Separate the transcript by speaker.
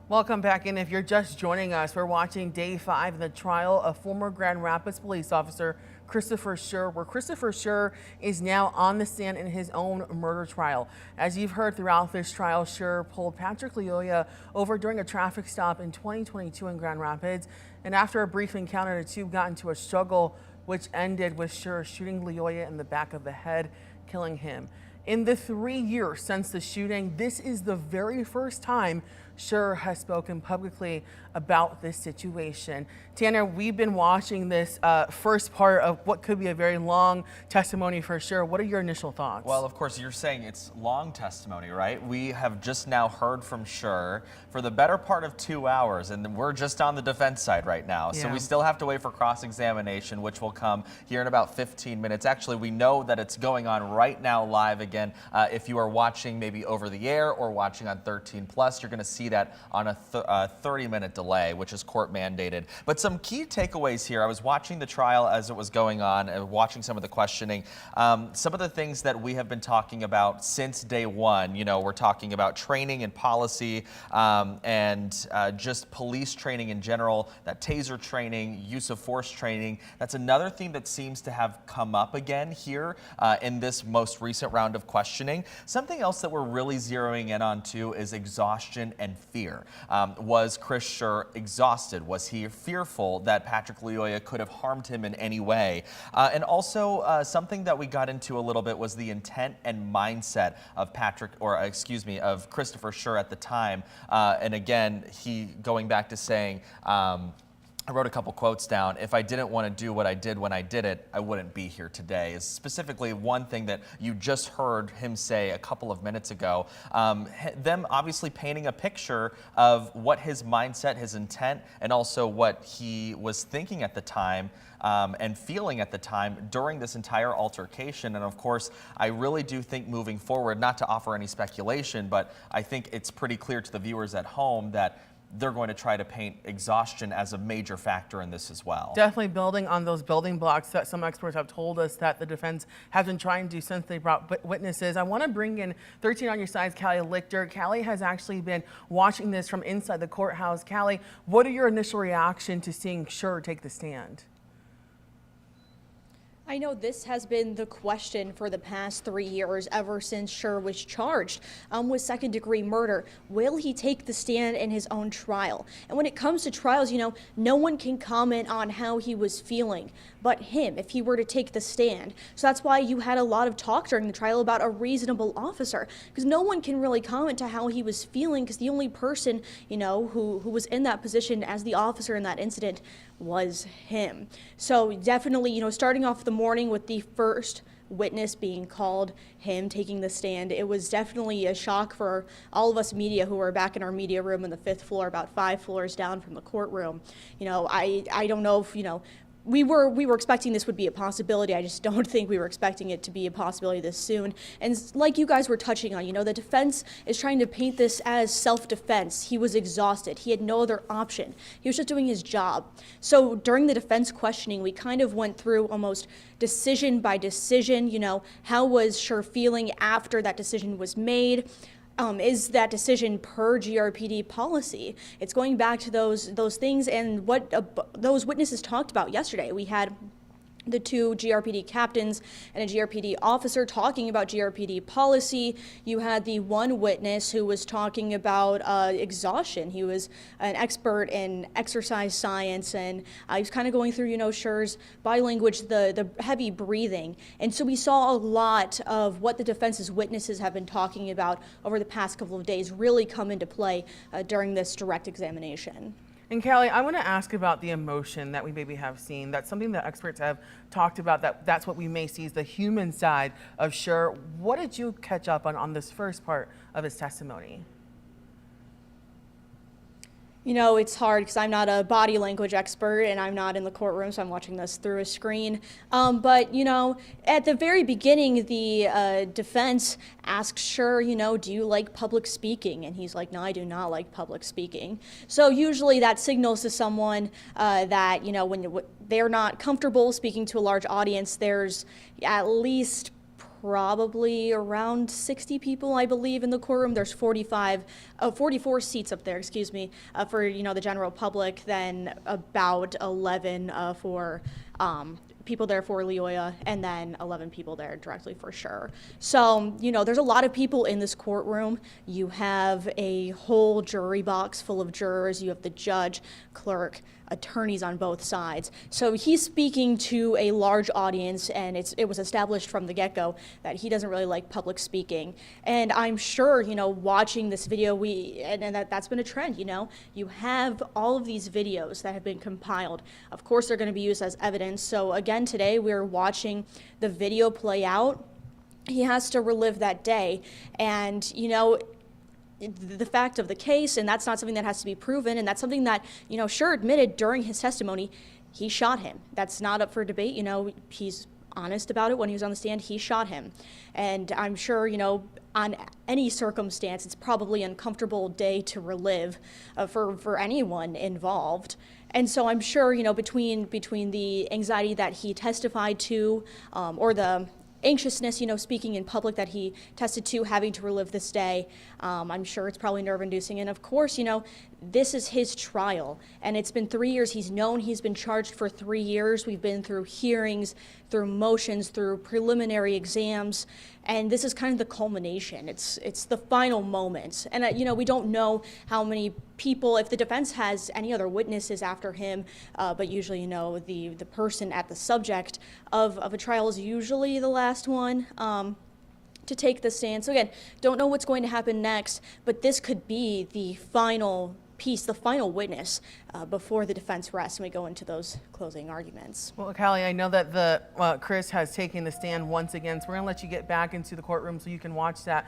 Speaker 1: Welcome back in. If you're just joining us, we're watching day 5 in the trial of former Grand Rapids police officer Christopher Schurr, where Christopher Schurr is now on the stand in his own murder trial. As you've heard throughout this trial, Schurr pulled Patrick Lyoya over during a traffic stop in 2022 in Grand Rapids, and after a brief encounter, the two got into a struggle which ended with Schurr shooting Lyoya in the back of the head, killing him. In the 3 years since the shooting, this is the very first time Schurr has spoken publicly about this situation. Tanner, we've been watching this first part of what could be a very long testimony for Schurr. What are your initial thoughts?
Speaker 2: Well, of course, you're saying it's long testimony, right? We have just now heard from Schurr for the better part of 2 hours, and we're just on the defense side right now. So we still have to wait for cross-examination, which will come here in about 15 minutes. Actually, we know that it's going on right now live again. If you are watching maybe over the air or watching on 13 Plus, you're going to see that on a 30-minute delay, which is court mandated. But some key takeaways here. I was watching the trial as it was going on and watching some of the questioning. Some of the things that we have been talking about since day one, you know, we're talking about training and policy and just police training in general, that taser training, use of force training. That's another theme that seems to have come up again here in this most recent round of questioning. Something else that we're really zeroing in on too is exhaustion and fear. Was Chris Schurr exhausted? Was he fearful that Patrick Lyoya could have harmed him in any way? And also something that we got into a little bit was the intent and mindset of of Christopher Schurr at the time. And again, he going back to saying, I wrote a couple quotes down. If I didn't want to do what I did when I did it, I wouldn't be here today. Is specifically one thing that you just heard him say a couple of minutes ago. Them obviously painting a picture of what his mindset, his intent, and also what he was thinking at the time and feeling at the time during this entire altercation. And of course, I really do think moving forward, not to offer any speculation, but I think it's pretty clear to the viewers at home that they're going to try to paint exhaustion as a major factor in this as well.
Speaker 1: Definitely building on those building blocks that some experts have told us that the defense has been trying to do since they brought witnesses. I want to bring in 13 on your sides, Callie Lichter. Callie has actually been watching this from inside the courthouse. Callie, what are your initial reaction to seeing Schurr take the stand?
Speaker 3: I know this has been the question for the past 3 years, ever since Schurr was charged with second-degree murder. Will he take the stand in his own trial? And when it comes to trials, you know, no one can comment on how he was feeling but him if he were to take the stand. So that's why you had a lot of talk during the trial about a reasonable officer, because no one can really comment to how he was feeling, because the only person, you know, who was in that position as the officer in that incident was him. So definitely, you know, starting off the morning with the first witness being called, him taking the stand, it was definitely a shock for all of us media who were back in our media room on the 5th floor, about 5 floors down from the courtroom. You know, I don't know if, you know, we were expecting this would be a possibility. I just don't think we were expecting it to be a possibility this soon. And like you guys were touching on, you know, the defense is trying to paint this as self-defense. He was exhausted. He had no other option. He was just doing his job. So during the defense questioning, we kind of went through almost decision by decision, you know, how was Schurr feeling after that decision was made? Is that decision per GRPD policy? It's going back to those things and what those witnesses talked about yesterday. We had the 2 GRPD captains and a GRPD officer talking about GRPD policy. You had the one witness who was talking about exhaustion. He was an expert in exercise science, and he was kind of going through, you know, Schurr's body language, the heavy breathing. And so we saw a lot of what the defense's witnesses have been talking about over the past couple of days really come into play during this direct examination.
Speaker 1: And Callie, I want to ask about the emotion that we maybe have seen. That's something that experts have talked about, that's what we may see is the human side of Schurr. What did you catch up on this first part of his testimony?
Speaker 3: You know, it's hard because I'm not a body language expert and I'm not in the courtroom, so I'm watching this through a screen. But, you know, at the very beginning, the defense asked Schurr, you know, do you like public speaking? And he's like, no, I do not like public speaking. So usually that signals to someone that, you know, when they're not comfortable speaking to a large audience, there's at least probably around 60 people, I believe, in the courtroom. There's 44 seats up there, excuse me, for, the general public, then about 11 for people there for Leoya, and then 11 people there directly for Schurr. So, there's a lot of people in this courtroom. You have a whole jury box full of jurors. You have the judge, clerk, attorneys on both sides. So he's speaking to a large audience, and it was established from the get-go that he doesn't really like public speaking. And I'm sure, watching this video, that's been a trend, You have all of these videos that have been compiled. Of course, they're going to be used as evidence. So again, today we're watching the video play out. He has to relive that day. And, the fact of the case, and that's not something that has to be proven, and that's something that, Schurr admitted during his testimony, he shot him. That's not up for debate. He's honest about it when he was on the stand. He shot him. And I'm sure, on any circumstance, it's probably an uncomfortable day to relive for anyone involved. And so I'm sure, between the anxiety that he testified to, or the anxiousness, speaking in public that he tested to, having to relive this day, I'm sure it's probably nerve-inducing. And of course, this is his trial, and it's been 3 years. He's been charged for 3 years. We've been through hearings, through motions, through preliminary exams, and this is kind of the culmination. It's the final moment. And we don't know how many people, if the defense has any other witnesses after him, but usually, the person at the subject of a trial is usually the last one to take the stand. So again, don't know what's going to happen next, but this could be the final piece, the final witness before the defense rests and we go into those closing arguments.
Speaker 1: Well, Callie, I know that Chris has taken the stand once again, so we're going to let you get back into the courtroom so you can watch that.